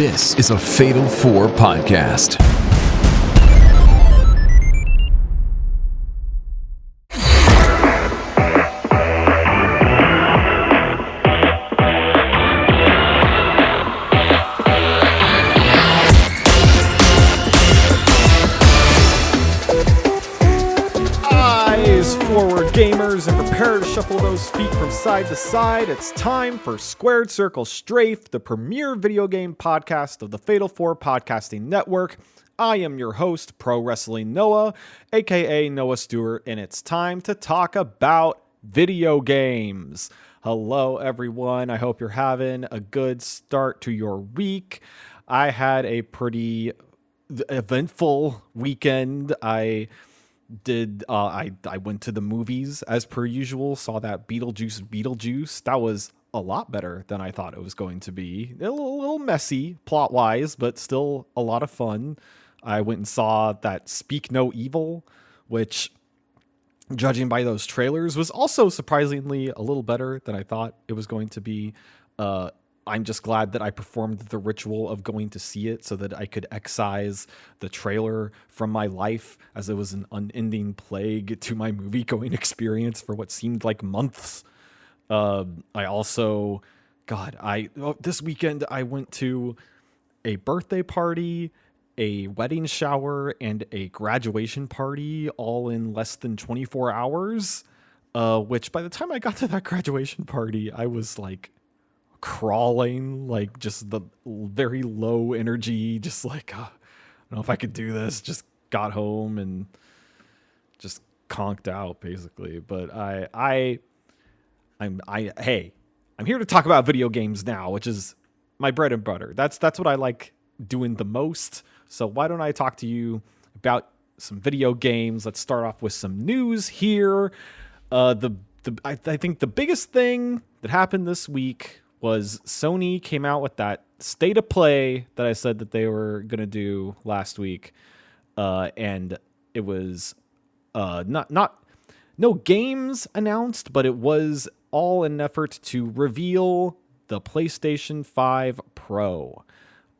This is a Fatal 4 podcast. Eyes forward, gamers, and prepare to shuffle those feet from side to side. It's time for Squared Circle Strafe, the premier video game podcast of the Fatal 4 podcasting network. I am your host, Pro Wrestling Noah, aka Noah Stewart, and it's time to talk about video games. Hello, everyone. I hope you're having a good start to your week. I had a pretty eventful weekend. I went to the movies as per usual, saw that Beetlejuice. That was a lot better than I thought it was going to be. A little messy plot wise, but still a lot of fun. I went and saw that Speak No Evil, which, judging by those trailers, was also surprisingly a little better than I thought it was going to be. I'm just glad that I performed the ritual of going to see it so that I could excise the trailer from my life, as it was an unending plague to my movie-going experience for what seemed like months. This weekend I went to a birthday party, a wedding shower, and a graduation party all in less than 24 hours, which by the time I got to that graduation party, I was like crawling, like just the very low energy, just like I don't know if I could do this. Just got home and just conked out basically. But I'm here to talk about video games now, which is my bread and butter. That's what I like doing the most. So why don't I talk to you about some video games? Let's start off with some news here. I think the biggest thing that happened this week was Sony came out with that state of play that I said that they were going to do last week. And it was no games announced, but it was all in an effort to reveal the PlayStation 5 Pro.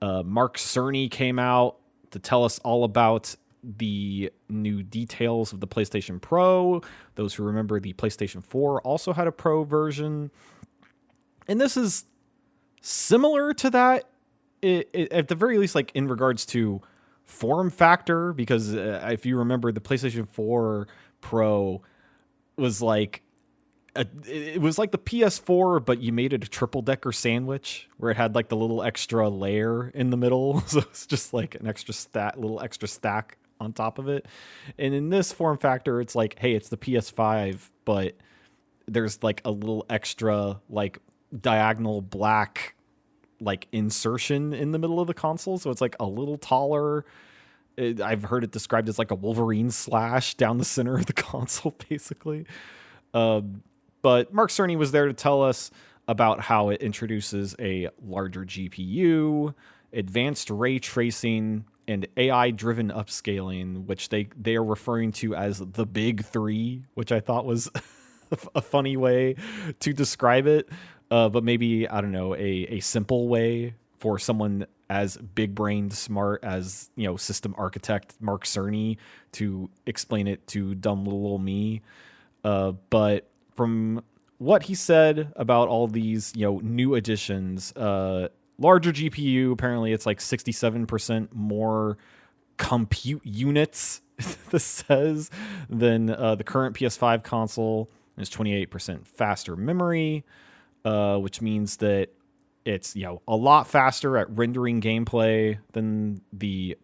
Mark Cerny came out to tell us all about the new details of the PlayStation Pro. Those who remember, the PlayStation 4 also had a Pro version. And this is similar to that, at the very least, like in regards to form factor, because if you remember, the PlayStation 4 Pro was like it was like the PS4, but you made it a triple-decker sandwich where it had like the little extra layer in the middle, so it's just like an little extra stack on top of it. And in this form factor, it's like, hey, it's the PS5, but there's like a little extra like diagonal black like insertion in the middle of the console, so it's like a little taller. I've heard it described as like a Wolverine slash down the center of the console basically. But Mark Cerny was there to tell us about how it introduces a larger GPU, advanced ray tracing, and AI-driven upscaling, which they are referring to as the big three, which I thought was a funny way to describe it. But maybe, I don't know, a simple way for someone as big-brained smart as, system architect Mark Cerny to explain it to dumb little me. But from what he said about all these, new additions, larger GPU, apparently it's like 67% more compute units, this says, than the current PS5 console. There's 28% faster memory, which means that it's, a lot faster at rendering gameplay than the,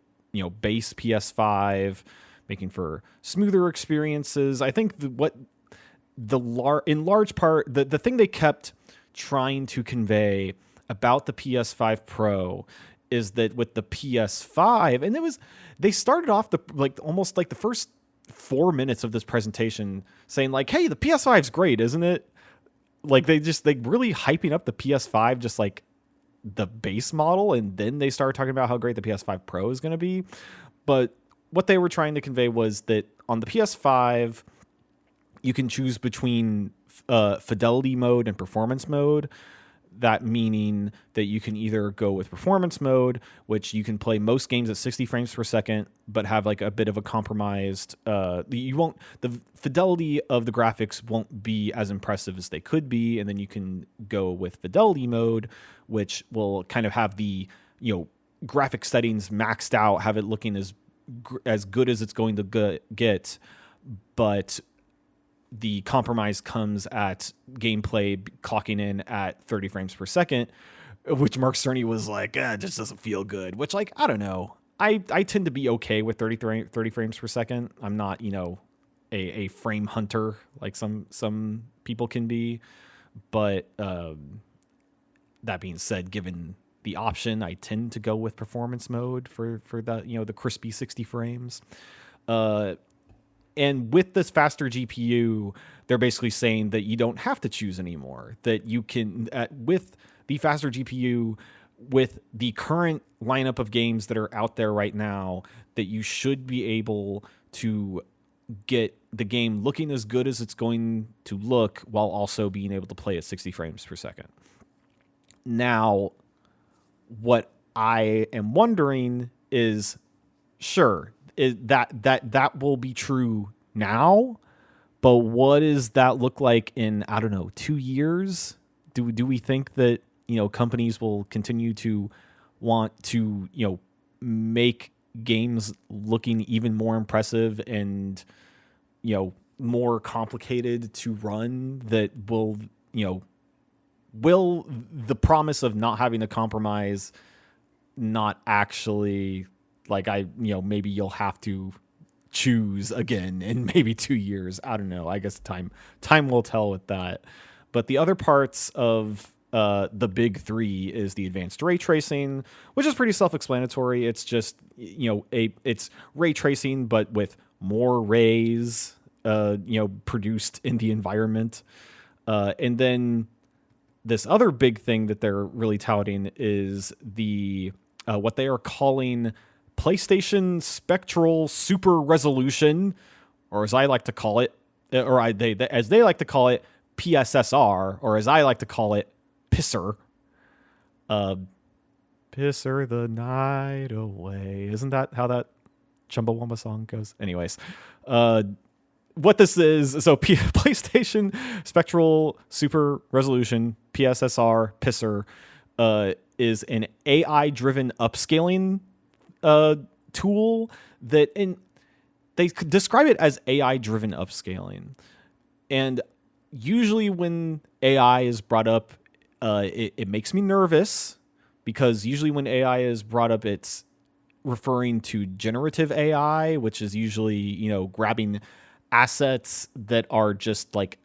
base PS5, making for smoother experiences. I think in large part, the thing they kept trying to convey about the PS5 Pro is that with the PS5, and they started off almost like the first 4 minutes of this presentation saying like, hey, the PS5 is great, isn't it? Like they really hyping up the PS5, just like the base model, and then they started talking about how great the PS5 Pro is going to be. But what they were trying to convey was that on the PS5, you can choose between fidelity mode and performance mode. that meaning that you can either go with performance mode, which you can play most games at 60 frames per second, but have like a bit of a compromised, the fidelity of the graphics won't be as impressive as they could be. And then you can go with fidelity mode, which will kind of have the, graphic settings maxed out, have it looking as good as it's going to get, but the compromise comes at gameplay clocking in at 30 frames per second, which Mark Cerny was like, it just doesn't feel good, which, like, I don't know. I tend to be okay with 30 frames per second. I'm not, a frame hunter like some people can be. But that being said, given the option, I tend to go with performance mode for that, the crispy 60 frames. And with this faster GPU, they're basically saying that you don't have to choose anymore, that you can, with the faster GPU, with the current lineup of games that are out there right now, that you should be able to get the game looking as good as it's going to look while also being able to play at 60 frames per second. Now, what I am wondering is, sure, that will be true now, but what does that look like in, I don't know, 2 years? Do we think that, companies will continue to want to, make games looking even more impressive and, more complicated to run, that will the promise of not having to compromise not actually, like, maybe you'll have to choose again in maybe 2 years. I don't know. I guess time will tell with that. But the other parts of the big three is the advanced ray tracing, which is pretty self-explanatory. It's just, it's ray tracing, but with more rays, produced in the environment. And then this other big thing that they're really touting is the what they are calling PlayStation Spectral Super Resolution, or as I like to call it, as they like to call it, PSSR, or as I like to call it, Pisser. Pisser the night away. Isn't that how that Chumbawamba song goes? Anyways, what this is, so PlayStation Spectral Super Resolution, PSSR, Pisser, is an AI-driven upscaling tool that, they describe it as AI-driven upscaling. And usually when AI is brought up, it makes me nervous, because usually when AI is brought up, it's referring to generative AI, which is usually, grabbing assets that are just like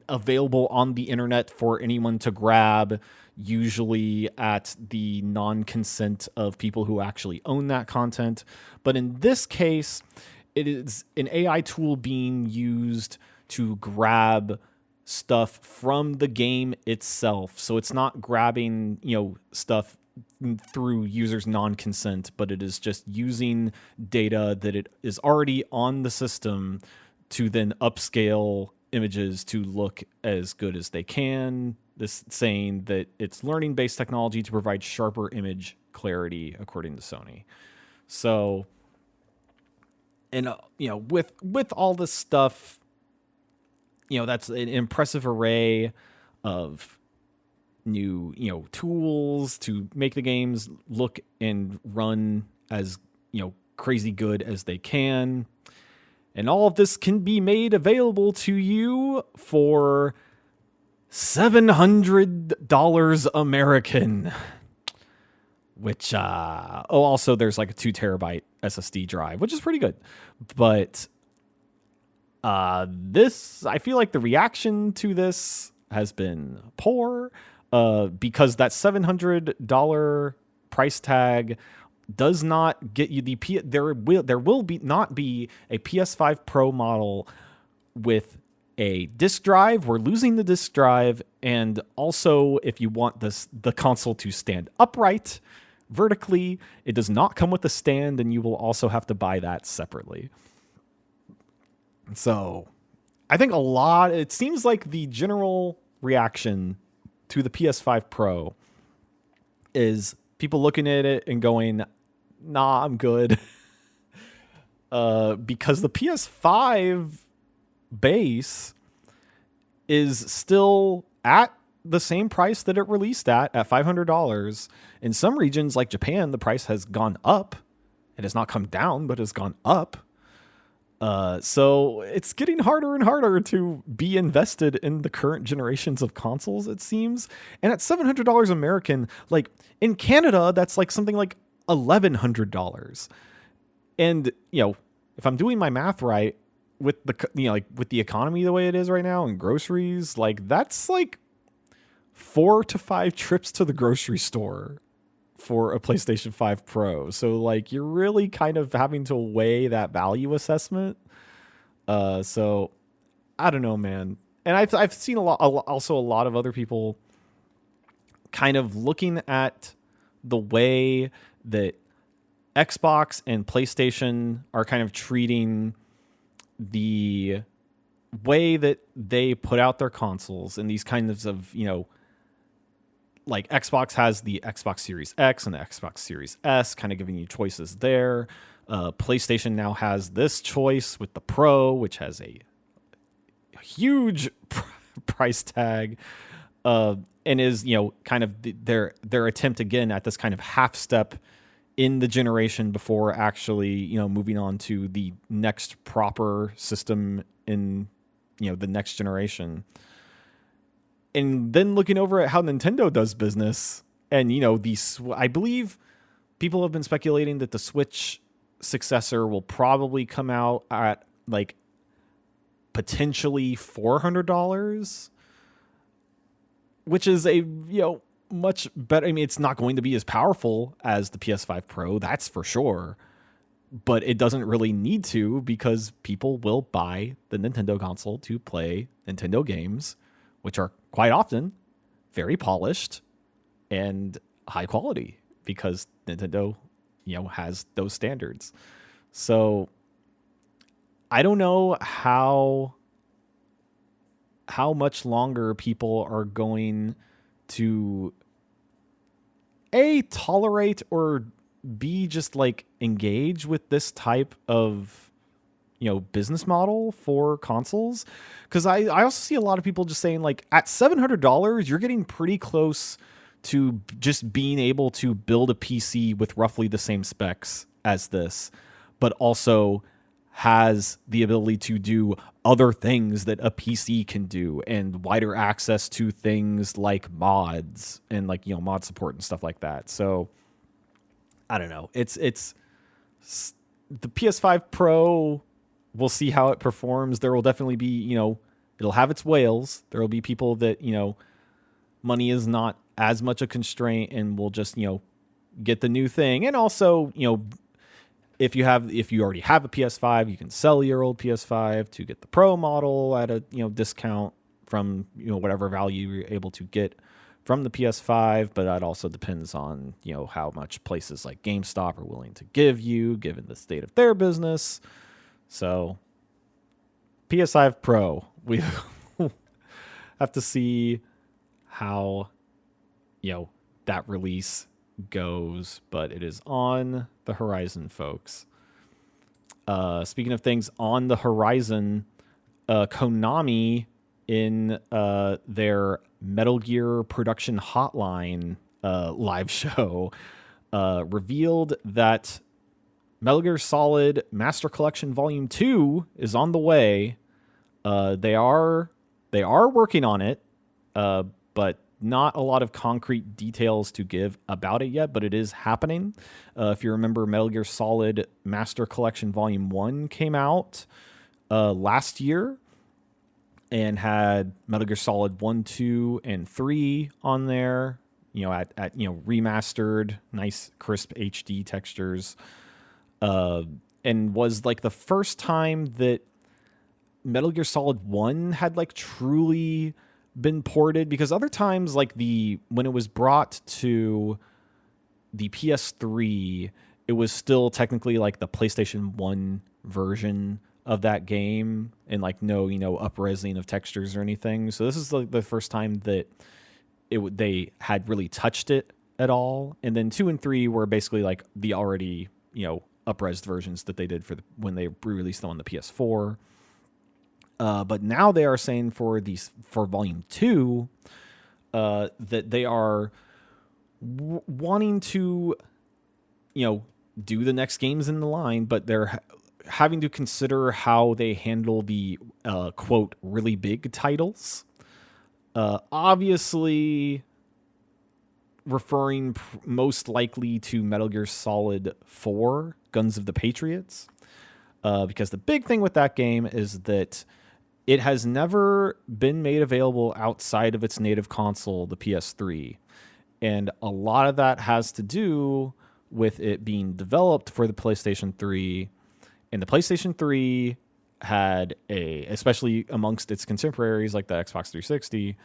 available on the internet for anyone to grab, usually at the non-consent of people who actually own that content. But in this case, it is an AI tool being used to grab stuff from the game itself. So it's not grabbing, stuff through users' non-consent, but it is just using data that it is already on the system to then upscale images to look as good as they can. This saying that it's learning-based technology to provide sharper image clarity, according to Sony. So, and with all this stuff, that's an impressive array of new, tools to make the games look and run as, crazy good as they can. And all of this can be made available to you for $700 American, which, also there's like a 2 terabyte SSD drive, which is pretty good. But this, I feel like the reaction to this has been poor, because that $700 price tag does not get you there will not be a PS5 Pro model with a disk drive. We're losing the disk drive, and also if you want the console to stand upright vertically, it does not come with a stand, and you will also have to buy that separately. So I think it seems like the general reaction to the PS5 Pro is people looking at it and going, nah, I'm good. Because the PS5 base is still at the same price that it released at $500. In some regions like Japan, the price has gone up. It has not come down, but has gone up. So it's getting harder and harder to be invested in the current generations of consoles, it seems. And at $700 American, like in Canada, that's like something like $1,100. And, if I'm doing my math right with with the economy the way it is right now and groceries, like that's like 4 to 5 trips to the grocery store for a PlayStation 5 Pro. So like you're really kind of having to weigh that value assessment. So I don't know, man. And I've seen a lot of other people kind of looking at the way that Xbox and PlayStation are kind of treating the way that they put out their consoles and these kinds of, like Xbox has the Xbox Series X and the Xbox Series S, kind of giving you choices there. PlayStation now has this choice with the Pro, which has a huge price tag, and is, kind of their attempt again at this kind of half step in the generation before actually, moving on to the next proper system in, the next generation. And then looking over at how Nintendo does business, and, I believe people have been speculating that the Switch successor will probably come out at like potentially $400, which is a, much better. I mean, it's not going to be as powerful as the PS5 Pro, that's for sure, but it doesn't really need to because people will buy the Nintendo console to play Nintendo games, which are quite often very polished and high quality because Nintendo, has those standards. So I don't know how much longer people are going to tolerate or B, just like engage with this type of, business model for consoles. Because I also see a lot of people just saying like at $700, you're getting pretty close to just being able to build a PC with roughly the same specs as this, but also has the ability to do other things that a PC can do and wider access to things like mods and like, mod support and stuff like that. So I don't know. It's the PS5 Pro. We'll see how it performs. There will definitely be, it'll have its whales. There will be people that, money is not as much a constraint and will just, get the new thing. And also, if you already have a PS5, you can sell your old PS5 to get the Pro model at a, discount from, whatever value you're able to get from the PS5, but that also depends on, how much places like GameStop are willing to give you, given the state of their business. So, PS5 Pro, we have to see how, that release goes, but it is on the horizon, folks. Speaking of things on the horizon, Konami in their Metal Gear Production Hotline live show revealed that Metal Gear Solid Master Collection Volume 2 is on the way. They are working on it, but not a lot of concrete details to give about it yet, but it is happening. If you remember, Metal Gear Solid Master Collection Volume 1 came out last year and had Metal Gear Solid 1, 2, and 3 on there, at remastered, nice, crisp HD textures. And was like the first time that Metal Gear Solid 1 had like truly been ported, because other times like when it was brought to the PS3, it was still technically like the PlayStation 1 version of that game and like no, up-resing of textures or anything. So this is like the first time that they had really touched it at all. And then 2 and 3 were basically like the already, up-resed versions that they did when they re-released them on the PS4. But now they are saying for Volume 2 that they are wanting to, do the next games in the line, but they're having to consider how they handle the, quote, really big titles. Obviously referring most likely to Metal Gear Solid 4, Guns of the Patriots. Because the big thing with that game is that it has never been made available outside of its native console, the PS3. And a lot of that has to do with it being developed for the PlayStation 3. And the PlayStation 3 had especially amongst its contemporaries like the Xbox 360,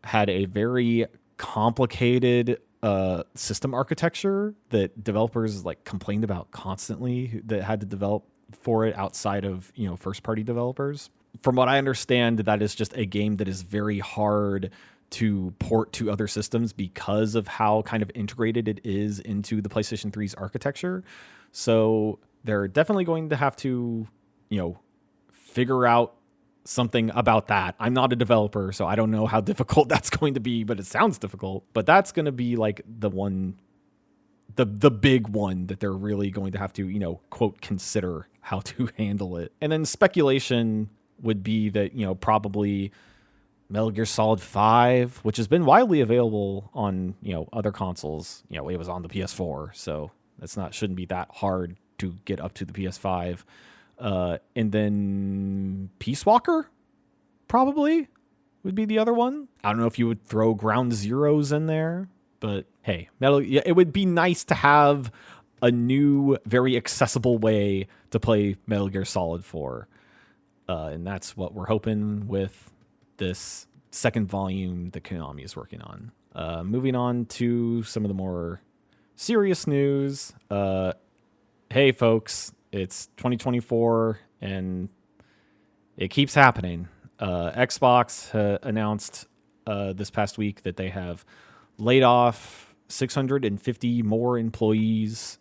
had a very complicated system architecture that developers complained about constantly, that had to develop for it outside of, first party developers. From what I understand, that is just a game that is very hard to port to other systems because of how kind of integrated it is into the PlayStation 3's architecture. So they're definitely going to have to, figure out something about that. I'm not a developer, so I don't know how difficult that's going to be, but it sounds difficult. But that's going to be like the big one that they're really going to have to, quote, consider how to handle it. And then speculation would be that, probably Metal Gear Solid 5, which has been widely available on, other consoles. It was on the PS4, so shouldn't be that hard to get up to the PS5. And then Peace Walker probably would be the other one. I don't know if you would throw Ground Zeroes in there, but hey, it would be nice to have a new, very accessible way to play Metal Gear Solid 4. And that's what we're hoping with this second volume that Konami is working on. Moving on to some of the more serious news. Hey, folks, it's 2024, and it keeps happening. Xbox announced this past week that they have laid off 650 more employees.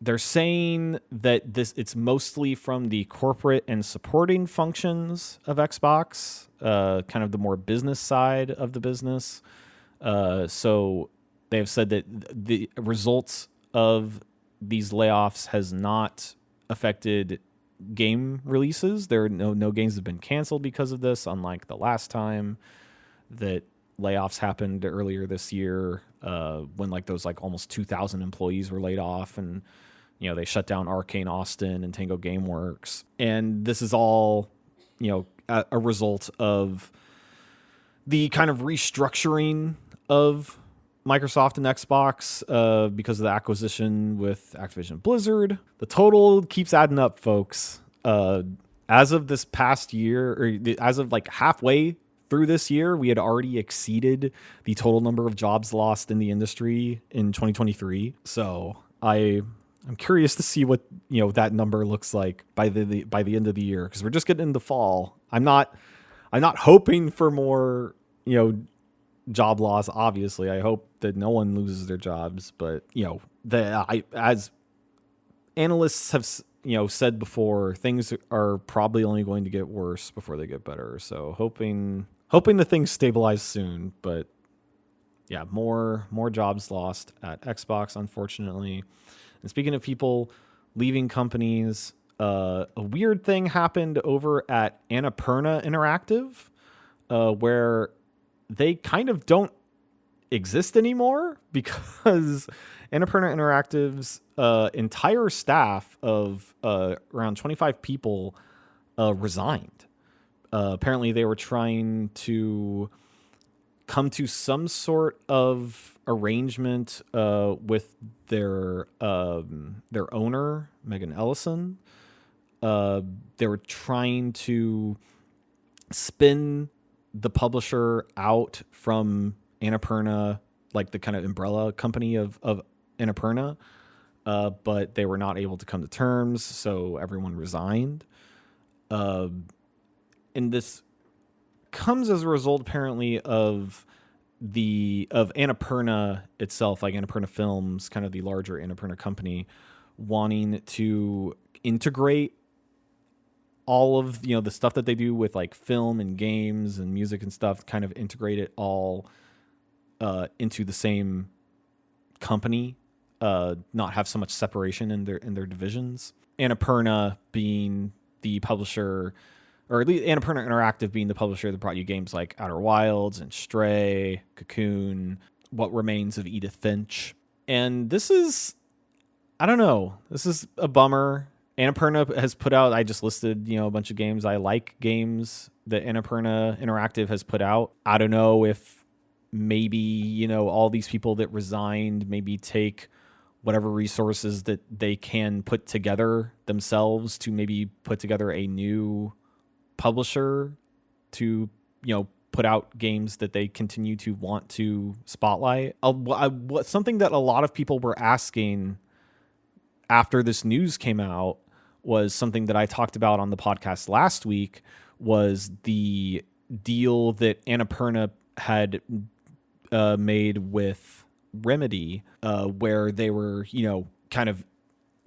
They're saying that it's mostly from the corporate and supporting functions of Xbox, kind of the more business side of the business. So they have said that the results of these layoffs has not affected game releases. There are no games have been canceled because of this, unlike the last time that layoffs happened earlier this year, when those almost 2,000 employees were laid off, and they shut down Arcane Austin and Tango Gameworks. And this is all a result of the kind of restructuring of Microsoft and Xbox because of the acquisition with Activision Blizzard. The total keeps adding up, folks. As of this past year, or as of halfway through this year, we had already exceeded the total number of jobs lost in the industry in 2023. So I'm curious to see what that number looks like by the end of the year, because we're just getting into fall. I'm not hoping for more job loss. Obviously, I hope that no one loses their jobs, but as analysts have said before, things are probably only going to get worse before they get better. So hoping the things stabilize soon. But yeah, more jobs lost at Xbox, unfortunately. And speaking of people leaving companies, a weird thing happened over at Annapurna Interactive, where they kind of don't exist anymore, because Annapurna Interactive's entire staff of around 25 people resigned. Apparently, they were trying to come to some sort of arrangement with their owner, Megan Ellison. They were trying to spin the publisher out from Annapurna, like the kind of umbrella company of Annapurna, but they were not able to come to terms, so everyone resigned. And this comes as a result, apparently, of Annapurna itself, like Annapurna Films, kind of the larger Annapurna company, wanting to integrate all of the stuff that they do with like film and games and music and stuff, kind of integrate it all into the same company, not have so much separation in their divisions. Annapurna being the publisher, or at least Annapurna Interactive being the publisher that brought you games like Outer Wilds and Stray, Cocoon, What Remains of Edith Finch. And this is, I don't know, this is a bummer. Annapurna has put out, I just listed, a bunch of games. I like games that Annapurna Interactive has put out. I don't know if maybe, all these people that resigned maybe take whatever resources that they can put together themselves to maybe put together a new publisher to, put out games that they continue to want to spotlight. Something that a lot of people were asking after this news came out was something that I talked about on the podcast last week, was the deal that Annapurna had made with Remedy, where they were, kind of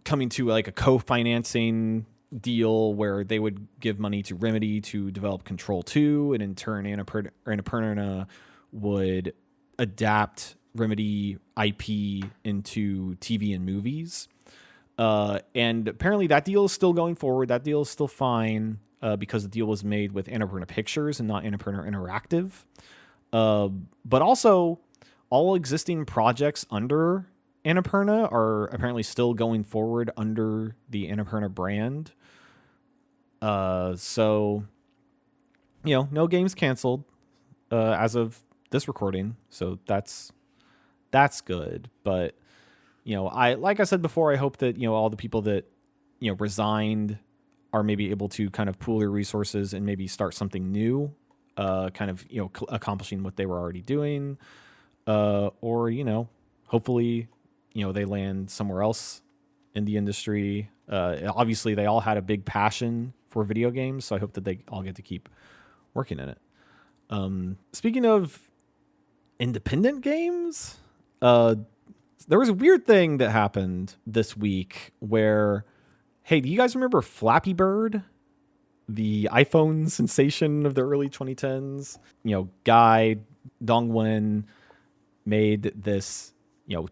coming to like a co-financing deal where they would give money to Remedy to develop Control 2, and in turn Annapurna would adapt Remedy IP into TV and movies. And apparently that deal is still going forward. That deal is still fine because the deal was made with Annapurna Pictures and not Annapurna Interactive. But also, all existing projects under Annapurna are apparently still going forward under the Annapurna brand. So, no games canceled as of this recording. So that's good. But like I said before, I hope that, all the people that, resigned are maybe able to kind of pool their resources and maybe start something new, kind of, accomplishing what they were already doing. Or, hopefully, they land somewhere else in the industry. Obviously they all had a big passion for video games, so I hope that they all get to keep working in it. Speaking of independent games, there was a weird thing that happened this week where, hey, do you guys remember Flappy Bird? The iPhone sensation of the early 2010s? Guy Dongwen made this,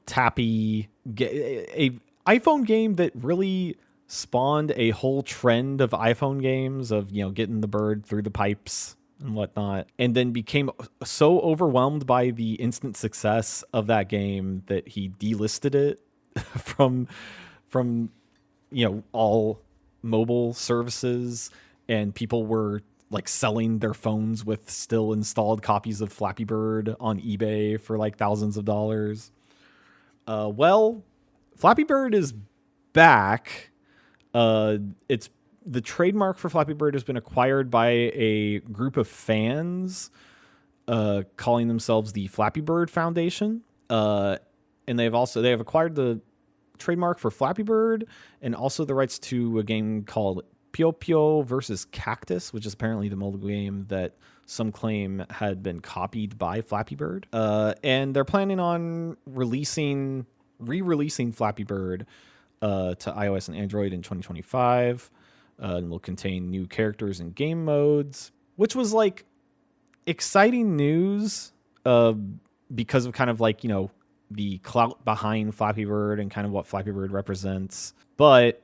tappy, a iPhone game that really spawned a whole trend of iPhone games of, getting the bird through the pipes and whatnot, and then became so overwhelmed by the instant success of that game that he delisted it from all mobile services, and people were like selling their phones with still installed copies of Flappy Bird on eBay for like thousands of dollars. Well, Flappy Bird is back. It's the trademark for Flappy Bird has been acquired by a group of fans, calling themselves the Flappy Bird Foundation. And they have acquired the trademark for Flappy Bird and also the rights to a game called Pio Pio versus Cactus, which is apparently the mobile game that some claim had been copied by Flappy Bird. And they're planning on re-releasing Flappy Bird to iOS and Android in 2025. And will contain new characters and game modes, which was like exciting news because of kind of like, the clout behind Flappy Bird and kind of what Flappy Bird represents. But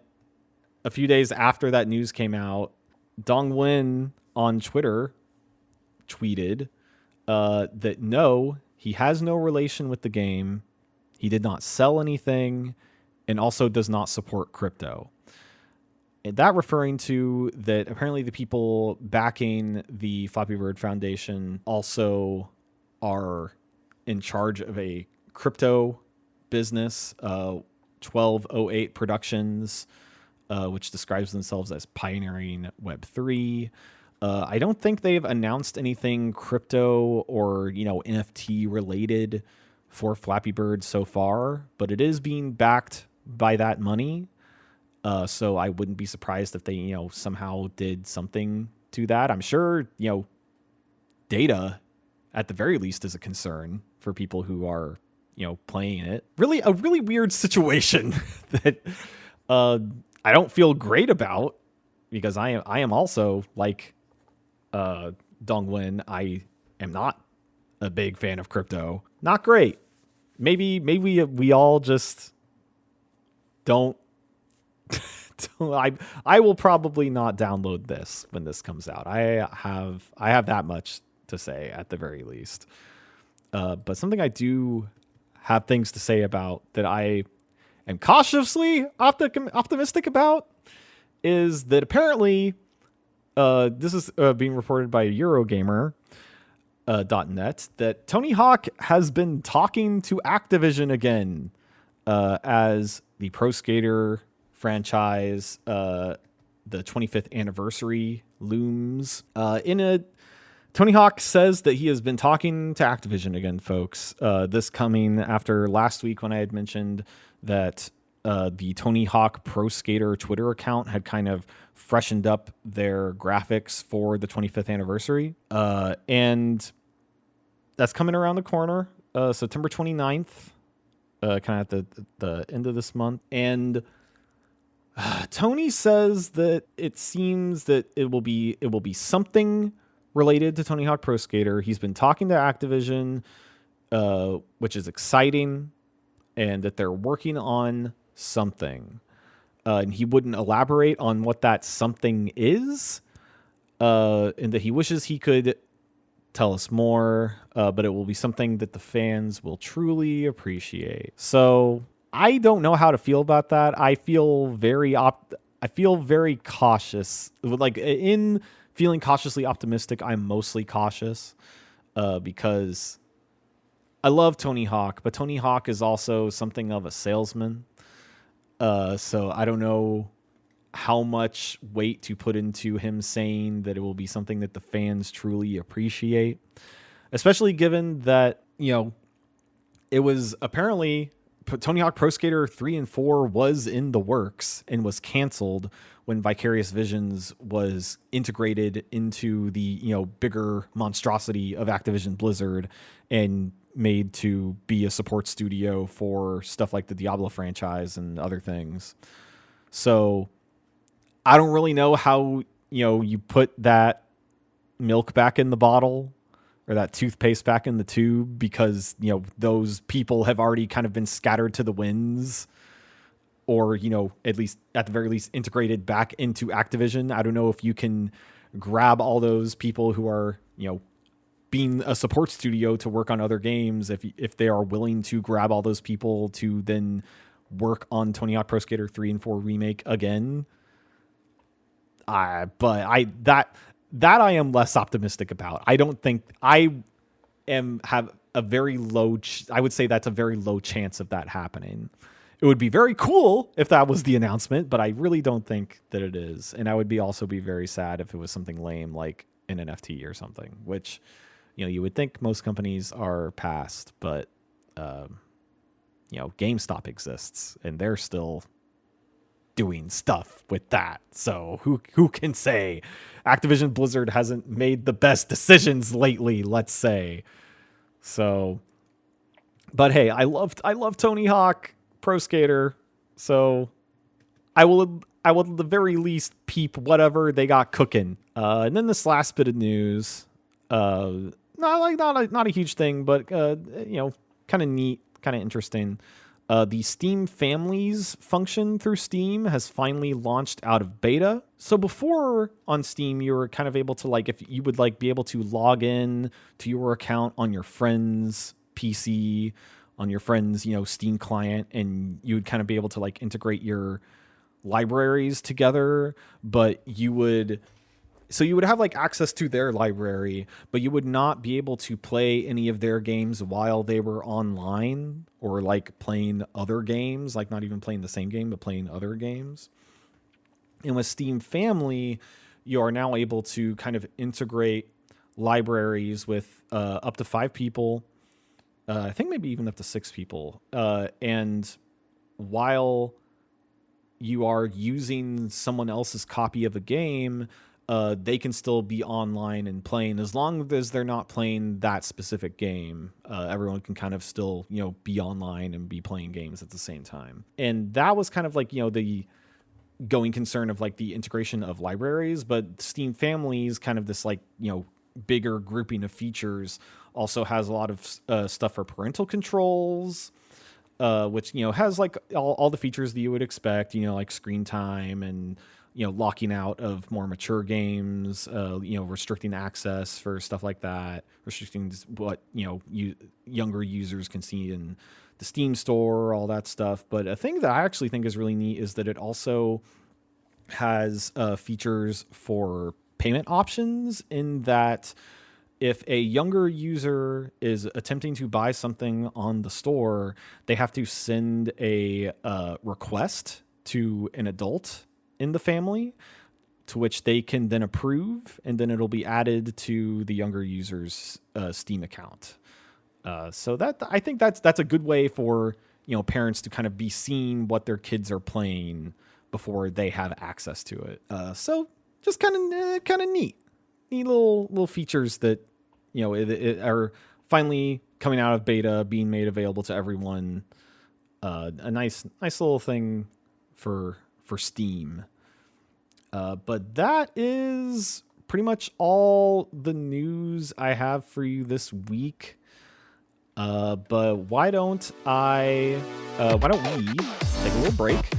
a few days after that news came out, Dongwen on Twitter tweeted that no, he has no relation with the game. He did not sell anything and also does not support crypto. And that referring to that apparently the people backing the Flappy Bird Foundation also are in charge of a crypto business, 1208 Productions, which describes themselves as pioneering Web3. I don't think they've announced anything crypto or, NFT related for Flappy Bird so far, but it is being backed by that money. So I wouldn't be surprised if they, somehow did something to that. I'm sure, data, at the very least, is a concern for people who are, playing it. Really, a really weird situation that I don't feel great about, because I am also like Dongwin. I am not a big fan of crypto. Not great. Maybe we all just don't. I will probably not download this when this comes out. I have that much to say at the very least. But something I do have things to say about, that I am cautiously optimistic about, is that apparently this is being reported by Eurogamer. .net, that Tony Hawk has been talking to Activision again as the Pro Skater franchise, the 25th anniversary looms. Tony Hawk says that he has been talking to Activision again, folks. This coming after last week when I had mentioned that the Tony Hawk Pro Skater Twitter account had kind of freshened up their graphics for the 25th anniversary. And that's coming around the corner, September 29th, kind of at the end of this month. And Tony says that it seems that it will be something related to Tony Hawk Pro Skater. He's been talking to Activision, which is exciting, and that they're working on something. And he wouldn't elaborate on what that something is, and that he wishes he could tell us more, but it will be something that the fans will truly appreciate. So I don't know how to feel about that. I feel very cautious. Like, in feeling cautiously optimistic, I'm mostly cautious because I love Tony Hawk, but Tony Hawk is also something of a salesman. So I don't know how much weight to put into him saying that it will be something that the fans truly appreciate, especially given that, it was apparently Tony Hawk Pro Skater 3 and 4 was in the works and was canceled when Vicarious Visions was integrated into the, bigger monstrosity of Activision Blizzard and made to be a support studio for stuff like the Diablo franchise and other things. So I don't really know how, you put that milk back in the bottle or that toothpaste back in the tube, because, those people have already kind of been scattered to the winds, or, at the very least integrated back into Activision. I don't know if you can grab all those people who are, being a support studio to work on other games, if they are willing to grab all those people to then work on Tony Hawk Pro Skater 3 and 4 remake again. But I am less optimistic about. I don't think have a very low. I would say that's a very low chance of that happening. It would be very cool if that was the announcement, but I really don't think that it is. And I would also be very sad if it was something lame like an NFT or something, which, you would think most companies are past, but GameStop exists and they're still doing stuff with that. So who can say? Activision Blizzard hasn't made the best decisions lately, let's say. So, but hey, I love Tony Hawk Pro Skater, so I will at the very least peep whatever they got cooking. And then this last bit of news, not a huge thing, but kind of neat, kind of interesting. The Steam Families function through Steam has finally launched out of beta. So before on Steam, you were kind of able to, if you would be able to log in to your account on your friend's PC, on your friend's, Steam client, and you would kind of be able to integrate your libraries together, but you would have access to their library, but you would not be able to play any of their games while they were online, or playing other games, not even playing the same game, but playing other games. And with Steam Family, you are now able to kind of integrate libraries with up to 5 people. I think maybe even up to 6 people. And while you are using someone else's copy of a game, they can still be online and playing as long as they're not playing that specific game. Everyone can kind of still, be online and be playing games at the same time. And that was kind of like, the going concern of like the integration of libraries, but Steam Families, kind of this like, bigger grouping of features, also has a lot of stuff for parental controls, which, has like all the features that you would expect, like screen time and, locking out of more mature games, restricting access for stuff like that, restricting what, younger users can see in the Steam store, all that stuff. But a thing that I actually think is really neat is that it also has features for payment options, in that if a younger user is attempting to buy something on the store, they have to send a request to an adult in the family, to which they can then approve, and then it'll be added to the younger user's Steam account. So that, I think that's a good way for parents to kind of be seeing what their kids are playing before they have access to it. So just kind of neat little features that it are finally coming out of beta, being made available to everyone. A nice little thing for Steam. But that is pretty much all the news I have for you this week. But why don't we take a little break,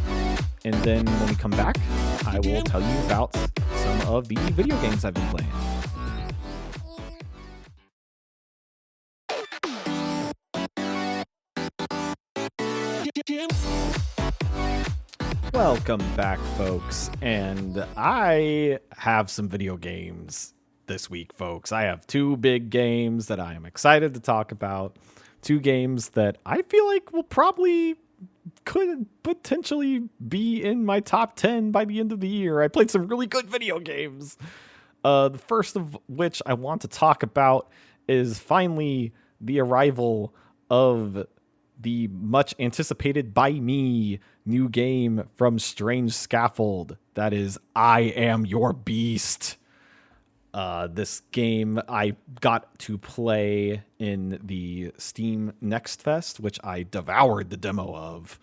and then when we come back, I will tell you about some of the video games I've been playing. Welcome back, folks, and I have some video games this week, folks. I have two big games that I am excited to talk about. Two games that I feel like could potentially be in my top 10 by the end of the year. I played some really good video games. The first of which I want to talk about is finally the arrival of the much anticipated by me new game from Strange Scaffold. That is I Am Your Beast. This game I got to play in the Steam Next Fest, which I devoured the demo of,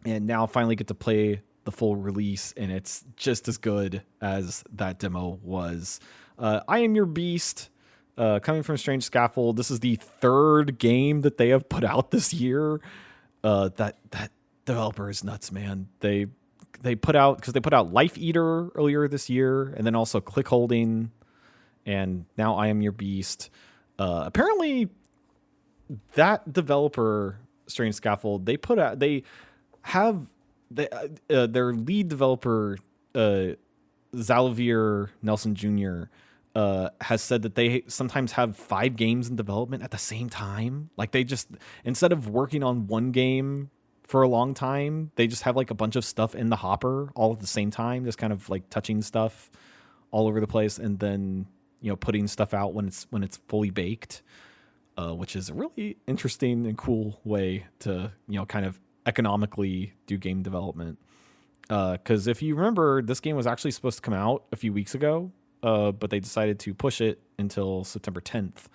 and now finally get to play the full release, and it's just as good as that demo was. I Am Your Beast, coming from Strange Scaffold. This is the third game that they have put out this year. That developer is nuts, man. They put out Life Eater earlier this year, and then also Click Holding, and now I Am Your Beast. Apparently, that developer, Strange Scaffold, their lead developer, Xalavier Nelson Jr., has said that they sometimes have 5 games in development at the same time. Like, they just, instead of working on one game for a long time, they just have like a bunch of stuff in the hopper all at the same time, just kind of like touching stuff all over the place, and then putting stuff out when it's fully baked, which is a really interesting and cool way to kind of economically do game development. Because if you remember, this game was actually supposed to come out a few weeks ago, but they decided to push it until September 10th,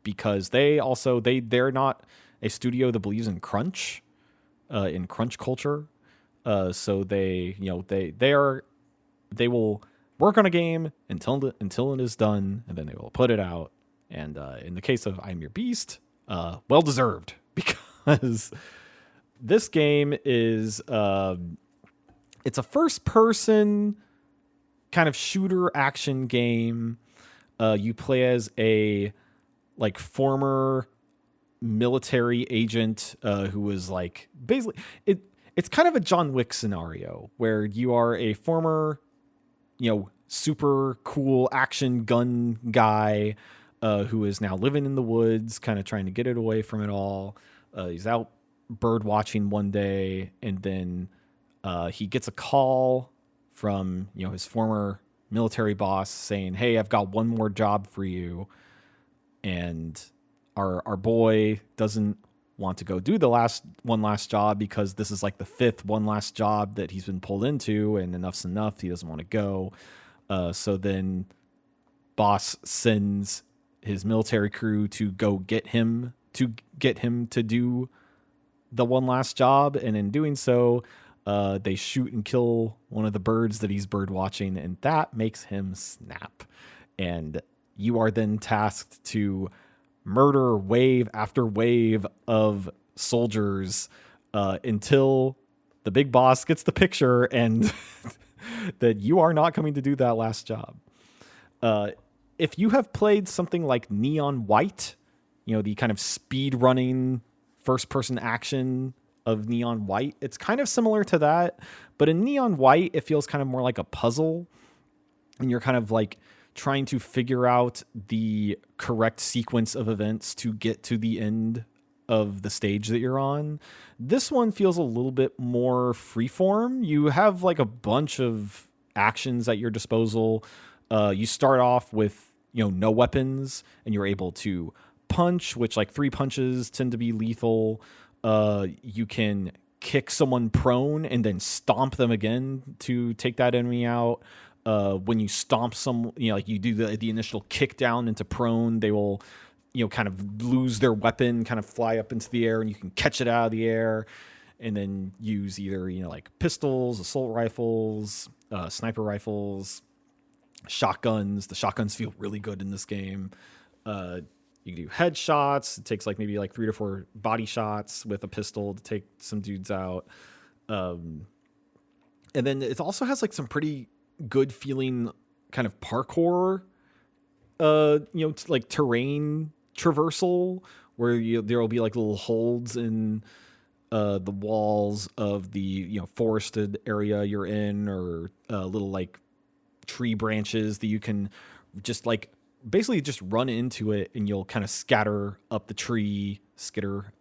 because they're not a studio that believes in crunch culture. So they will work on a game until it is done, and then they will put it out. And in the case of I Am Your Beast, well deserved, because this game is it's a first person kind of shooter action game. You play as a like former military agent who was like basically it's kind of a John Wick scenario where you are a former super cool action gun guy who is now living in the woods, kind of trying to get it away from it all. He's out bird watching one day, and then he gets a call from his former military boss saying, "Hey, I've got one more job for you," and our boy doesn't want to go do the one last job because this is like the 5th one last job that he's been pulled into, and enough's enough. He doesn't want to go. So then boss sends his military crew to go get him to do the one last job. And in doing so, they shoot and kill one of the birds that he's bird watching, and that makes him snap. And you are then tasked to murder wave after wave of soldiers until the big boss gets the picture and that you are not coming to do that last job. If you have played something like Neon White, the kind of speed running first person action of Neon White, it's kind of similar to that. But in Neon White, it feels kind of more like a puzzle, and you're kind of like trying to figure out the correct sequence of events to get to the end of the stage that you're on. This one feels a little bit more freeform. You have like a bunch of actions at your disposal. You start off with, no weapons, and you're able to punch, which like 3 punches tend to be lethal. You can kick someone prone and then stomp them again to take that enemy out. When you stomp some, like you do the initial kick down into prone, they will, kind of lose their weapon, kind of fly up into the air, and you can catch it out of the air and then use either, like pistols, assault rifles, sniper rifles, shotguns. The shotguns feel really good in this game. You can do headshots. It takes maybe 3 to 4 body shots with a pistol to take some dudes out. And then it also has some pretty good feeling kind of parkour, terrain traversal, where there will be little holds in the walls of the forested area you're in, or little tree branches that you can just basically just run into it, and you'll kind of scatter up the tree, skitter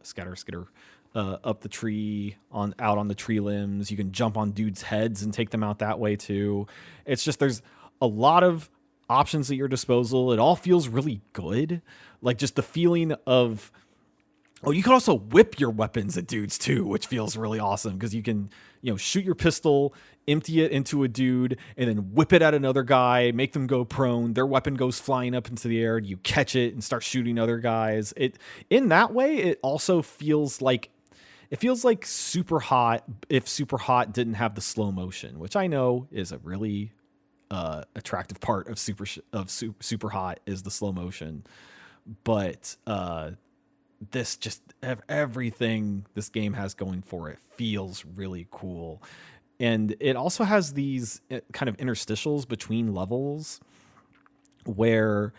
up the tree out on the tree limbs. You can jump on dudes' heads and take them out that way too. It's just, there's a lot of options at your disposal. It all feels really good. Just the feeling of, you can also whip your weapons at dudes too, which feels really awesome, because you can, shoot your pistol, empty it into a dude, and then whip it at another guy, make them go prone. Their weapon goes flying up into the air. You catch it and start shooting other guys. In that way, it also feels like Super Hot, if Super Hot didn't have the slow motion, which I know is a really attractive part of Super Hot, is the slow motion. But this just, everything this game has going for it feels really cool. And it also has these kind of interstitials between levels where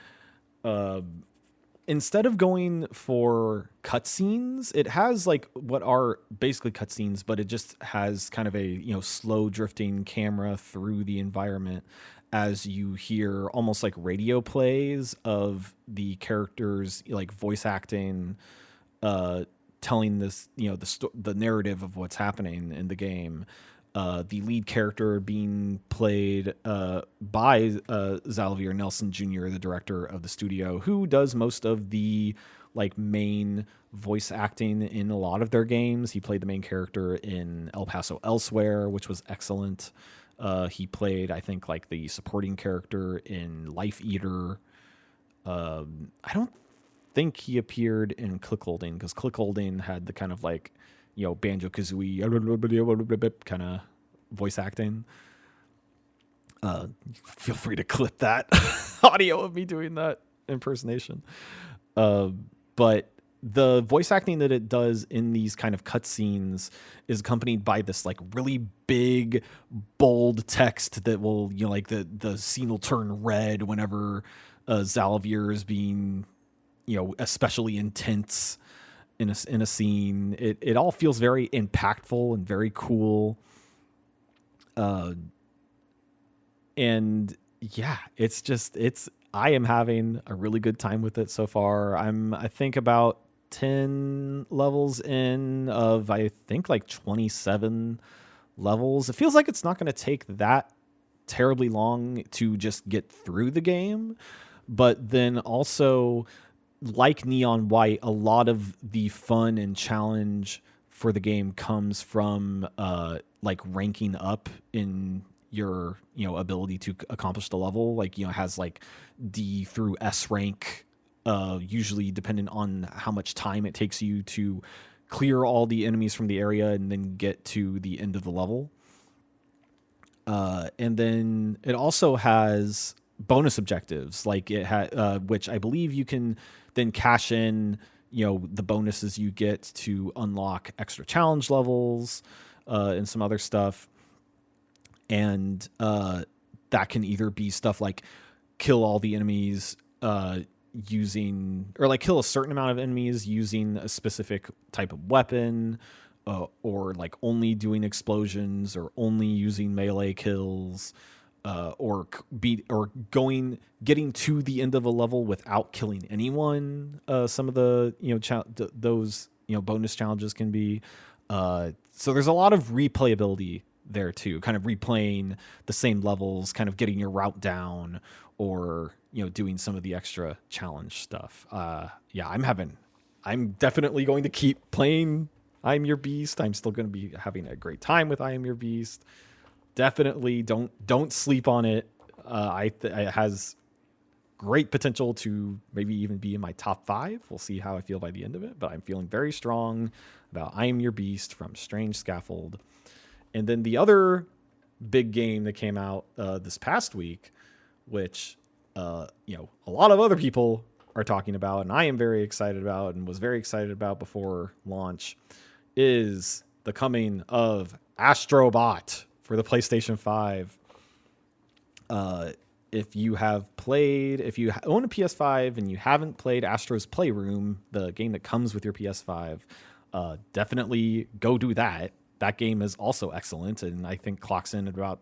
instead of going for cutscenes, it has what are basically cutscenes, but it just has kind of a slow drifting camera through the environment as you hear almost like radio plays of the characters voice acting, telling this the narrative of what's happening in the game. The lead character being played by Xavier Nelson Jr., the director of the studio, who does most of the main voice acting in a lot of their games. He played the main character in El Paso Elsewhere, which was excellent. He played, I think, the supporting character in Life Eater. I don't think he appeared in Clickholding, because Clickholding had the kind of Banjo-Kazooie kind of voice acting. Feel free to clip that audio of me doing that impersonation. But the voice acting that it does in these kind of cutscenes is accompanied by this really big, bold text that will, the scene will turn red whenever Xavier is being, especially intense in a scene. It all feels very impactful and very cool. And yeah, I am having a really good time with it so far. I think about 10 levels in of, 27 levels. It feels like it's not going to take that terribly long to just get through the game. But then also, like Neon White, a lot of the fun and challenge for the game comes from like ranking up in your ability to accomplish the level. Like it has like D through S rank, usually dependent on how much time it takes you to clear all the enemies from the area and then get to the end of the level. And then it also has bonus objectives, like it had, which I believe you can then cash in, the bonuses you get to unlock extra challenge levels, and some other stuff. And that can either be stuff like kill all the enemies using, or like kill a certain amount of enemies using a specific type of weapon, or like only doing explosions, or only using melee kills, or getting to the end of a level without killing anyone. Some of the those bonus challenges can be. So there's a lot of replayability there too, kind of replaying the same levels, kind of getting your route down, or doing some of the extra challenge stuff. I'm definitely going to keep playing I Am Your Beast. I'm still going to be having a great time with I Am Your Beast. Definitely don't sleep on it. It has great potential to maybe even be in my top 5. We'll see how I feel by the end of it, but I'm feeling very strong about I Am Your Beast from Strange Scaffold. And then the other big game that came out this past week, which a lot of other people are talking about, and I am very excited about, and was very excited about before launch, is the coming of ASTRO Bot for the PlayStation 5. If you own a PS5 and you haven't played Astro's Playroom, the game that comes with your PS5, definitely go do that. That game is also excellent, and I think clocks in at about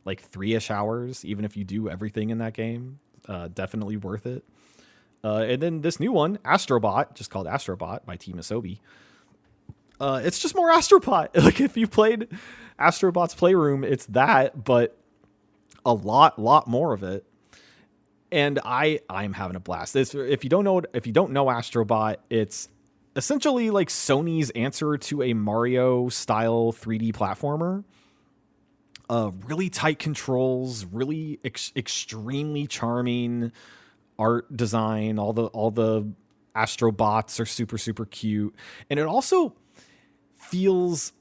like 3-ish hours, even if you do everything in that game. Definitely worth it. And then this new one, Astrobot, just called Astrobot by Team Asobi. It's just more Astrobot. Like if you played Astrobot's Playroom, it's that, but a lot more of it. And I'm having a blast. If you don't know Astrobot, it's essentially like Sony's answer to a Mario style 3D platformer. Really tight controls, really extremely charming art design. All the Astrobots are super cute, and it also feels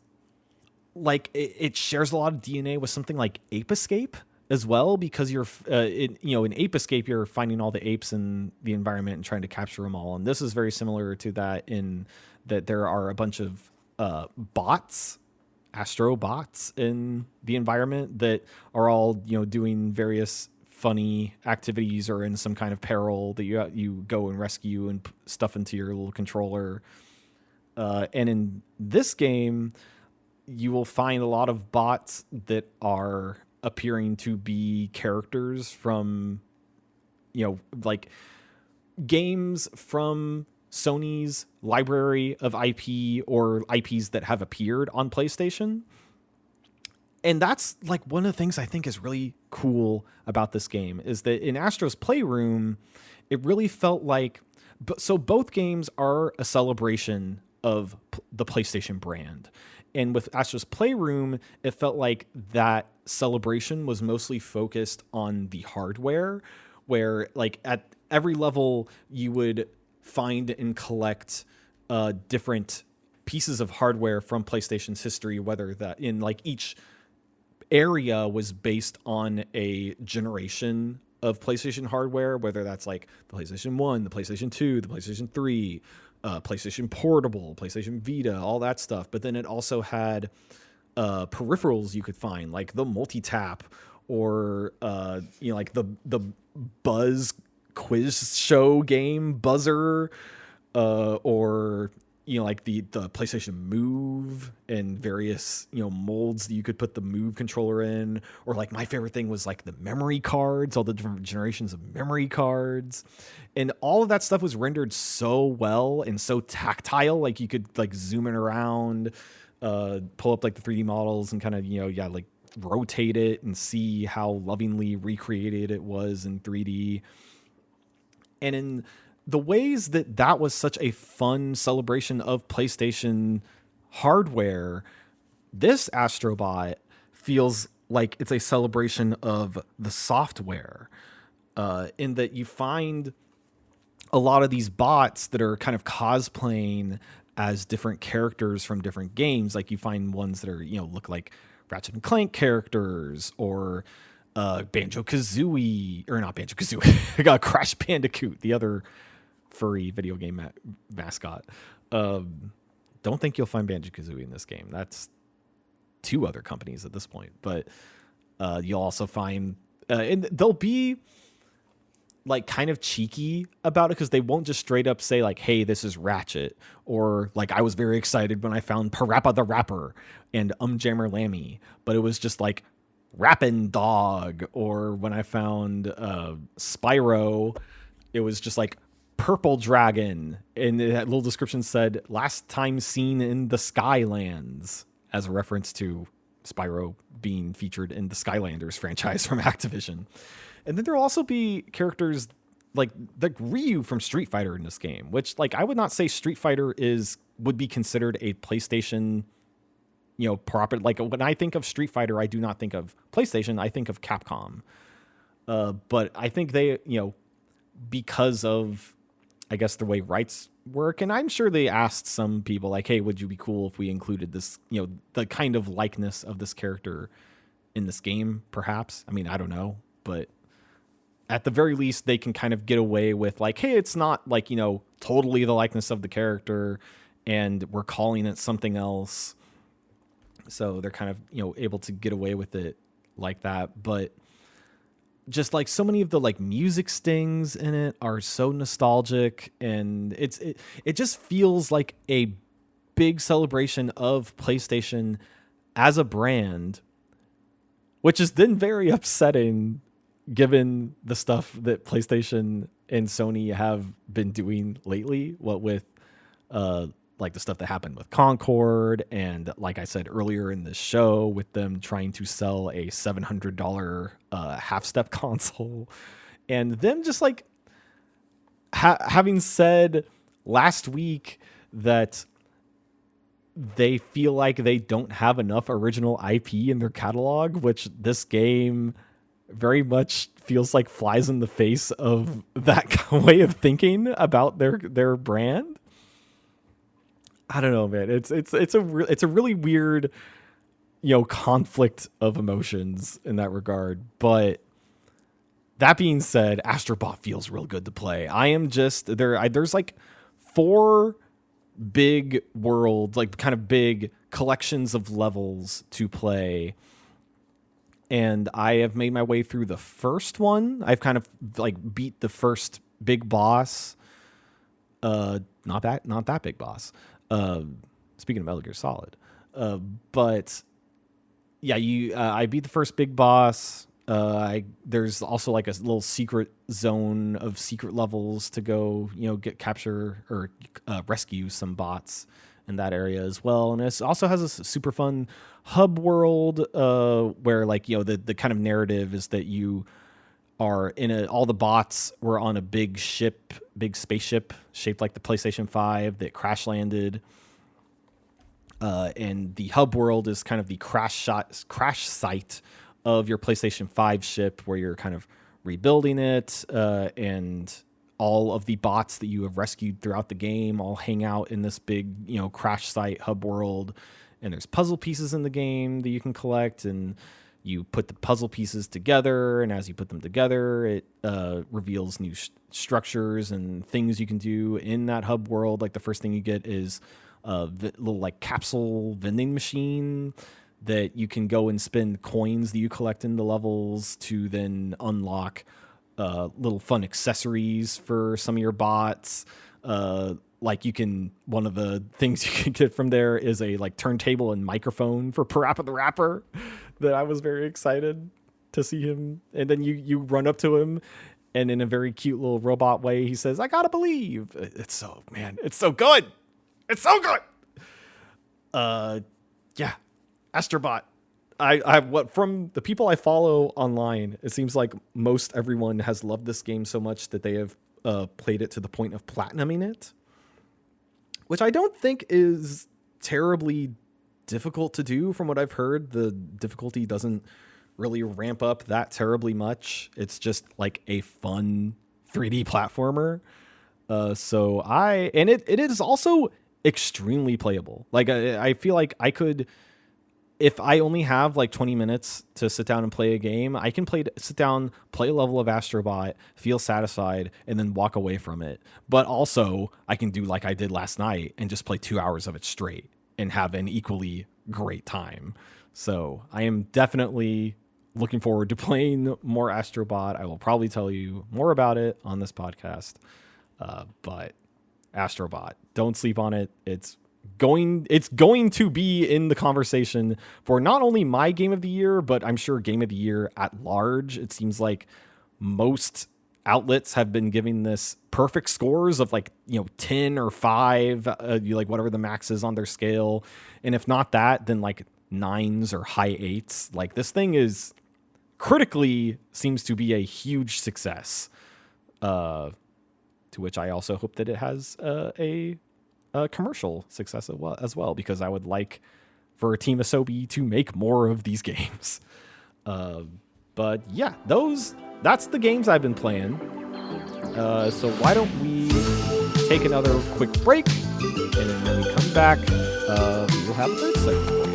like it shares a lot of DNA with something like Ape Escape as well, because you're in Ape Escape you're finding all the apes in the environment and trying to capture them all, and this is very similar to that in that there are a bunch of bots, Astro bots in the environment that are all doing various funny activities or in some kind of peril that you go and rescue and stuff into your little controller. And in this game, you will find a lot of bots that are appearing to be characters from, like games from Sony's library of IP or IPs that have appeared on PlayStation. And that's like one of the things I think is really cool about this game is that in Astro's Playroom, it really felt like, so both games are a celebration of the PlayStation brand. And with Astro's Playroom, it felt like that celebration was mostly focused on the hardware, where like at every level you would find and collect different pieces of hardware from PlayStation's history, whether that in like each area was based on a generation of PlayStation hardware, whether that's like the PlayStation 1, the PlayStation 2, the PlayStation 3, PlayStation Portable, PlayStation Vita, all that stuff. But then it also had peripherals you could find, like the multi-tap, or like the Buzz quiz show game Buzzer, or like the PlayStation Move and various molds that you could put the Move controller in, or like my favorite thing was like the memory cards, all the different generations of memory cards, and all of that stuff was rendered so well and so tactile. Like you could like zoom it around, pull up like the 3D models and kind of like rotate it and see how lovingly recreated it was in 3D. And in the ways that was such a fun celebration of PlayStation hardware, this Astrobot feels like it's a celebration of the software, in that you find a lot of these bots that are kind of cosplaying as different characters from different games. Like you find ones that are, look like Ratchet and Clank characters, or Banjo-Kazooie, or not Banjo-Kazooie, I got Crash Bandicoot, the other furry video game mascot. Don't think you'll find Banjo-Kazooie in this game. That's two other companies at this point. But you'll also find, and they'll be like kind of cheeky about it, because they won't just straight up say like, hey, this is Ratchet, or like I was very excited when I found Parappa the Rapper and Jammer Lammy, but it was just like Rappin' Dog. Or when I found Spyro, it was just like Purple Dragon, and that little description said last time seen in the Skylands, as a reference to Spyro being featured in the Skylanders franchise from Activision. And then there'll also be characters like Ryu from Street Fighter in this game, which, like, I would not say Street Fighter would be considered a PlayStation, proper. Like, when I think of Street Fighter, I do not think of PlayStation. I think of Capcom. But I think they, because of, I guess, the way rights work, and I'm sure they asked some people like, hey, would you be cool if we included this, the kind of likeness of this character in this game, perhaps? I mean, I don't know, but at the very least, they can kind of get away with like, hey, it's not like, totally the likeness of the character, and we're calling it something else. So they're kind of, able to get away with it like that. But just like so many of the like music stings in it are so nostalgic, and it just feels like a big celebration of PlayStation as a brand, which is then very upsetting given the stuff that PlayStation and Sony have been doing lately, what with like the stuff that happened with Concord, and like I said earlier in the show, with them trying to sell a $700 half-step console, and them just like having said last week that they feel like they don't have enough original IP in their catalog, which this game very much feels like flies in the face of that way of thinking about their brand. I don't know, man. It's a really weird, conflict of emotions in that regard. But that being said, Astrobot feels real good to play. I am just there's like 4 big worlds, like kind of big collections of levels to play. And I have made my way through the first one. I've kind of like beat the first big boss. Not that big boss. Speaking of Metal Gear Solid. But yeah, I beat the first big boss. There's also like a little secret zone of secret levels to go, capture or rescue some bots in that area as well. And it also has a super fun hub world where like, the kind of narrative is that you are all the bots were on a big spaceship shaped like the PlayStation 5 that crash landed. And the hub world is kind of the crash site of your PlayStation 5 ship, where you're kind of rebuilding it, and all of the bots that you have rescued throughout the game all hang out in this big, crash site hub world. And there's puzzle pieces in the game that you can collect, and you put the puzzle pieces together, and as you put them together, it reveals new structures and things you can do in that hub world. Like the first thing you get is a little like capsule vending machine that you can go and spend coins that you collect in the levels to then unlock little fun accessories for some of your bots. Like one of the things you can get from there is a like turntable and microphone for Parappa the Rapper that I was very excited to see him. And then you run up to him, and in a very cute little robot way, he says, "I gotta believe." It's so good. It's so good. Yeah, Astrobot. From the people I follow online, it seems like most everyone has loved this game so much that they have played it to the point of platinuming it, which I don't think is terribly difficult to do. From what I've heard, the difficulty doesn't really ramp up that terribly much. It's just like a fun 3D platformer. It is also extremely playable. Like I feel like I could, if I only have like 20 minutes to sit down and play a game, I can sit down, play a level of Astrobot, feel satisfied, and then walk away from it. But also, I can do like I did last night and just play 2 hours of it straight and have an equally great time. So I am definitely looking forward to playing more Astrobot. I will probably tell you more about it on this podcast. But Astrobot, don't sleep on it. It's going to be in the conversation for not only my game of the year, but I'm sure game of the year at large. It seems like most outlets have been giving this perfect scores of 10 or 5, like whatever the max is on their scale. And if not that, then like 9s or high 8s. Like this thing is critically seems to be a huge success. To which I also hope that it has a commercial success as well, because I would like for Team Asobi to make more of these games. But yeah, that's the games I've been playing. So why don't we take another quick break, and then when we come back, we'll have a third segment for you.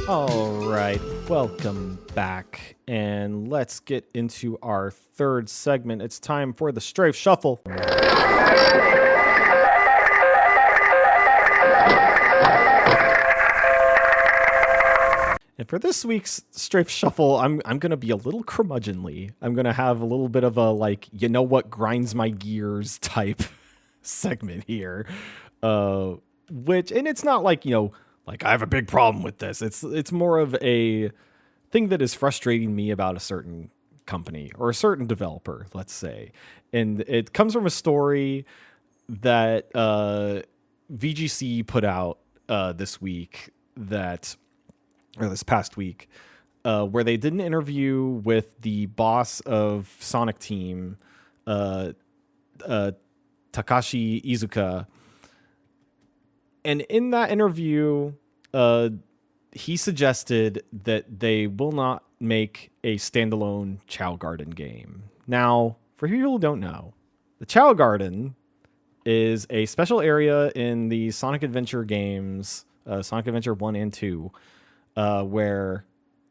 All right, welcome back, and let's get into our third segment. It's time for the Strafe Shuffle. And for this week's Strafe Shuffle, I'm going to be a little curmudgeonly. I'm going to have a little bit of a, what grinds my gears type segment here. And it's not like I have a big problem with this. It's more of a thing that is frustrating me about a certain company or a certain developer, let's say. And it comes from a story that VGC put out this past week, where they did an interview with the boss of Sonic Team, Takashi Iizuka. And in that interview, he suggested that they will not make a standalone Chao Garden game. Now, for people who don't know, the Chao Garden is a special area in the Sonic Adventure games, Sonic Adventure 1 and 2, where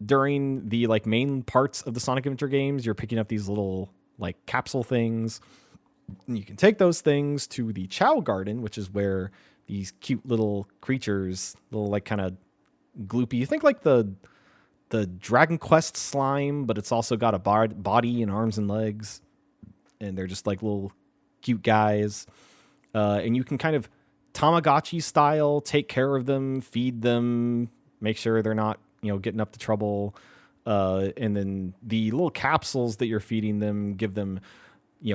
during the main parts of the Sonic Adventure games, you're picking up these little capsule things. And you can take those things to the Chao Garden, which is where these cute little creatures, little kind of gloopy. You think like the Dragon Quest slime, but it's also got a body and arms and legs, and they're just like little cute guys. And you can kind of Tamagotchi style take care of them, feed them, make sure they're not getting up to trouble. And then the little capsules that you're feeding them give them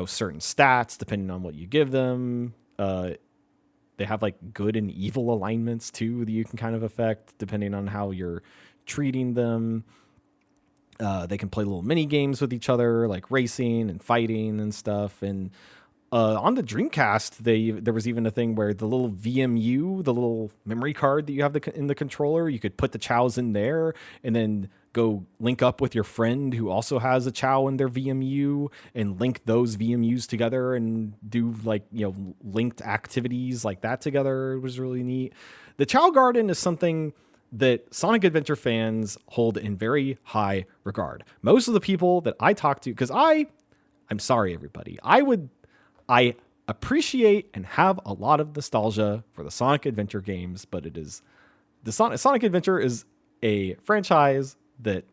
certain stats depending on what you give them. They have good and evil alignments too that you can kind of affect depending on how you're treating them. They can play little mini games with each other, like racing and fighting and stuff. And on the Dreamcast, there was even a thing where the little VMU, the little memory card that you have in the controller, you could put the Chows in there and then go link up with your friend who also has a Chao in their VMU and link those VMUs together and do linked activities like that together. It was really neat. The Chao Garden is something that Sonic Adventure fans hold in very high regard. Most of the people that I talk to, because I'm sorry, everybody, I appreciate and have a lot of nostalgia for the Sonic Adventure games, but Sonic Adventure is a franchise that,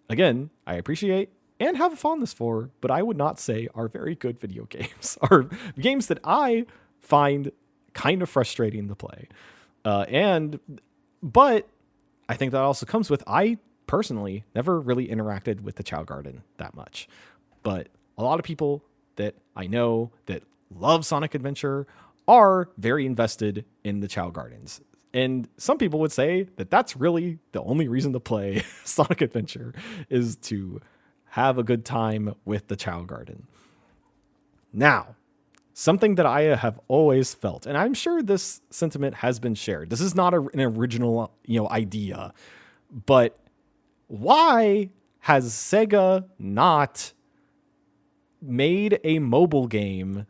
again, I appreciate and have a fondness for, but I would not say are very good video games, or games that I find kind of frustrating to play. But I think that also comes with, I personally never really interacted with the Chao Garden that much, but a lot of people that I know that love Sonic Adventure are very invested in the Chao Gardens. And some people would say that that's really the only reason to play Sonic Adventure, is to have a good time with the Chao Garden. Now, something that I have always felt, and I'm sure this sentiment has been shared. This is not an original, idea, but why has Sega not made a mobile game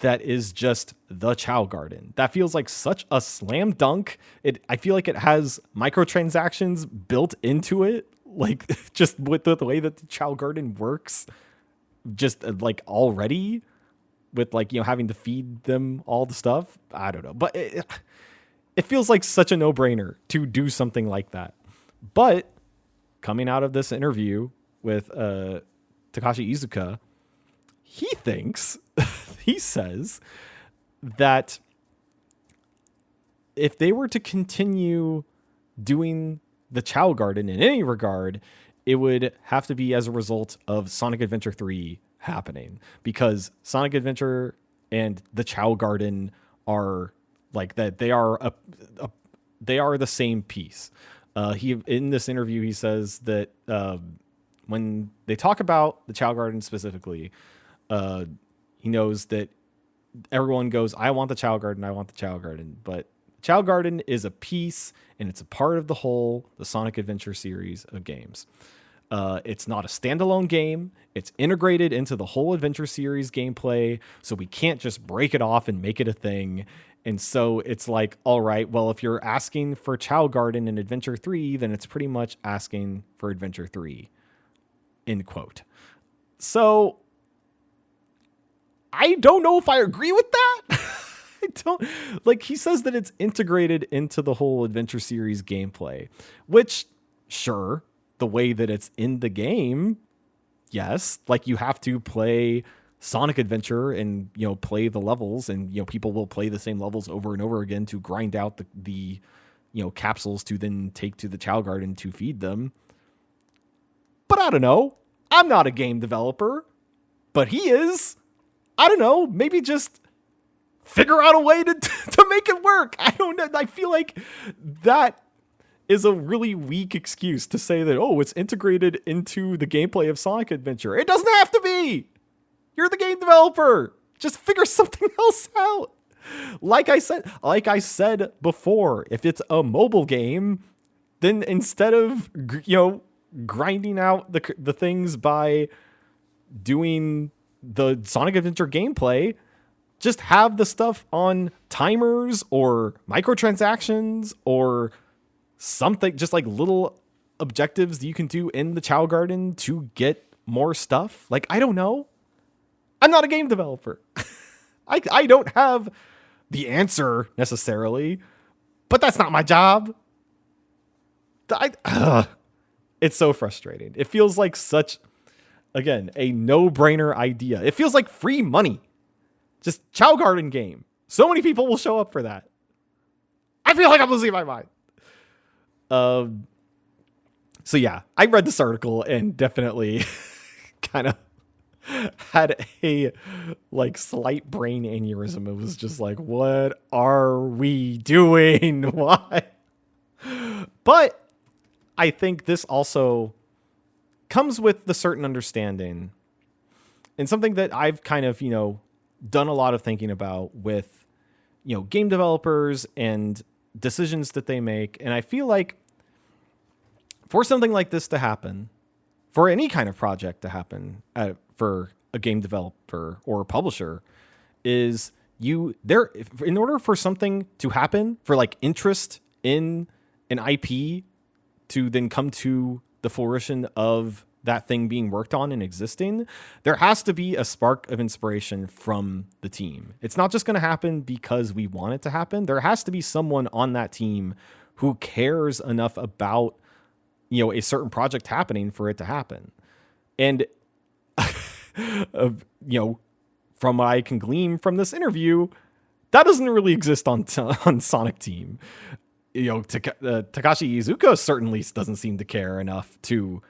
that is just the Chao Garden? That feels like such a slam dunk. I feel like it has microtransactions built into it, like just with the way that the Chao Garden works, just like already, with like, having to feed them all the stuff. I don't know, but it feels like such a no-brainer to do something like that. But coming out of this interview with Takashi Iizuka, he says that if they were to continue doing the Chao Garden in any regard, it would have to be as a result of Sonic Adventure 3 happening, because Sonic Adventure and the Chao Garden are like that. They are the same piece. In this interview, he says that when they talk about the Chao Garden specifically, he knows that everyone goes, I want the Chao Garden, I want the Chao Garden. But Chao Garden is a piece, and it's a part of the whole, the Sonic Adventure series of games. It's not a standalone game. It's integrated into the whole Adventure series gameplay, so we can't just break it off and make it a thing. And so it's like, all right, well, if you're asking for Chao Garden in Adventure 3, then it's pretty much asking for Adventure 3, end quote. So I don't know if I agree with that. I don't, like, he says that it's integrated into the whole Adventure series gameplay, which, sure, the way that it's in the game, yes, like you have to play Sonic Adventure and, play the levels, and, people will play the same levels over and over again to grind out the capsules to then take to the Chao Garden to feed them. But I don't know. I'm not a game developer, but he is. I don't know. Maybe just figure out a way to make it work. I don't know. I feel like that is a really weak excuse to say that, oh, it's integrated into the gameplay of Sonic Adventure. It doesn't have to be. You're the game developer. Just figure something else out. Like I said before, if it's a mobile game, then instead of, grinding out the things by doing the Sonic Adventure gameplay, just have the stuff on timers or microtransactions or something, just like little objectives that you can do in the Chao Garden to get more stuff. Like, I don't know. I'm not a game developer. I don't have the answer necessarily, but that's not my job. It's so frustrating. It feels like such, again, a no-brainer idea. It feels like free money. Just Chao Garden game. So many people will show up for that. I feel like I'm losing my mind. So yeah, I read this article and definitely kind of had a slight brain aneurysm. It was just like, what are we doing? Why? But I think this also comes with the certain understanding, and something that I've kind of, done a lot of thinking about with, game developers and decisions that they make. And I feel like for something like this to happen, for any kind of project to happen for a game developer or a publisher, is in order for something to happen, for interest in an IP to then come to the fruition of that thing being worked on and existing, there has to be a spark of inspiration from the team. It's not just going to happen because we want it to happen. There has to be someone on that team who cares enough about, a certain project happening for it to happen. And, from what I can glean from this interview, that doesn't really exist on Sonic Team. Takashi Iizuka certainly doesn't seem to care enough to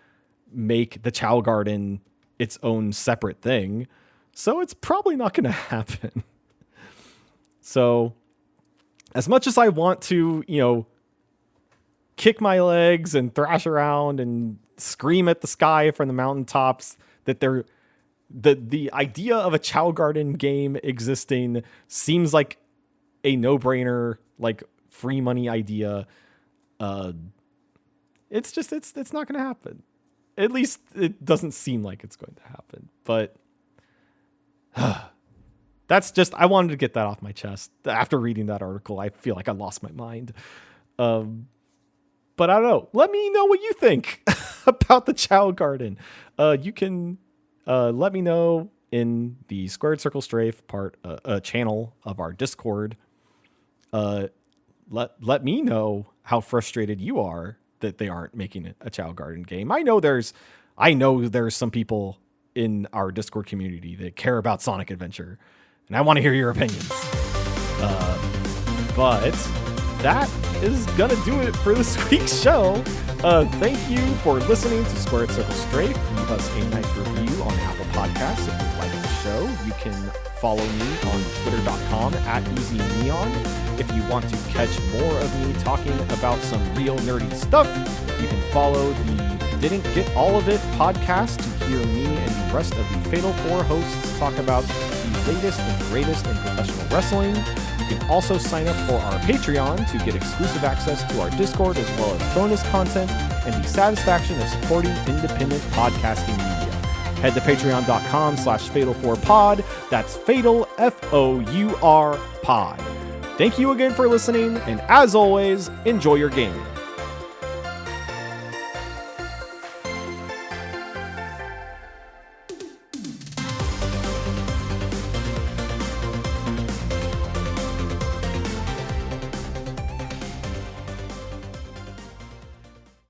make the Chao Garden its own separate thing, so it's probably not going to happen. So as much as I want to, kick my legs and thrash around and scream at the sky from the mountaintops that the idea of a Chao Garden game existing seems like a no-brainer, like free money idea. It's not going to happen. At least it doesn't seem like it's going to happen. But that's just, I wanted to get that off my chest. After reading that article, I feel like I lost my mind. But I don't know. Let me know what you think about the Chao Garden. You can let me know in the Squared Circle Strafe channel of our Discord. Let me know how frustrated you are that they aren't making a Chao Garden game. I know there's some people in our Discord community that care about Sonic Adventure, and I want to hear your opinions. But that is gonna do it for this week's show. Thank you for listening to Squared Circle Strafe. Leave us a nice review on Apple Podcasts if you like the show. You can follow me on twitter.com @EasyNeon. If you want to catch more of me talking about some real nerdy stuff, you can follow the Didn't Get All of It podcast to hear me and the rest of the Fatal 4 hosts talk about the latest and greatest in professional wrestling. You can also sign up for our Patreon to get exclusive access to our Discord as well as bonus content and the satisfaction of supporting independent podcasting media. Head to patreon.com/fatal4pod. That's Fatal, FOUR pod. Thank you again for listening, and as always, enjoy your gaming.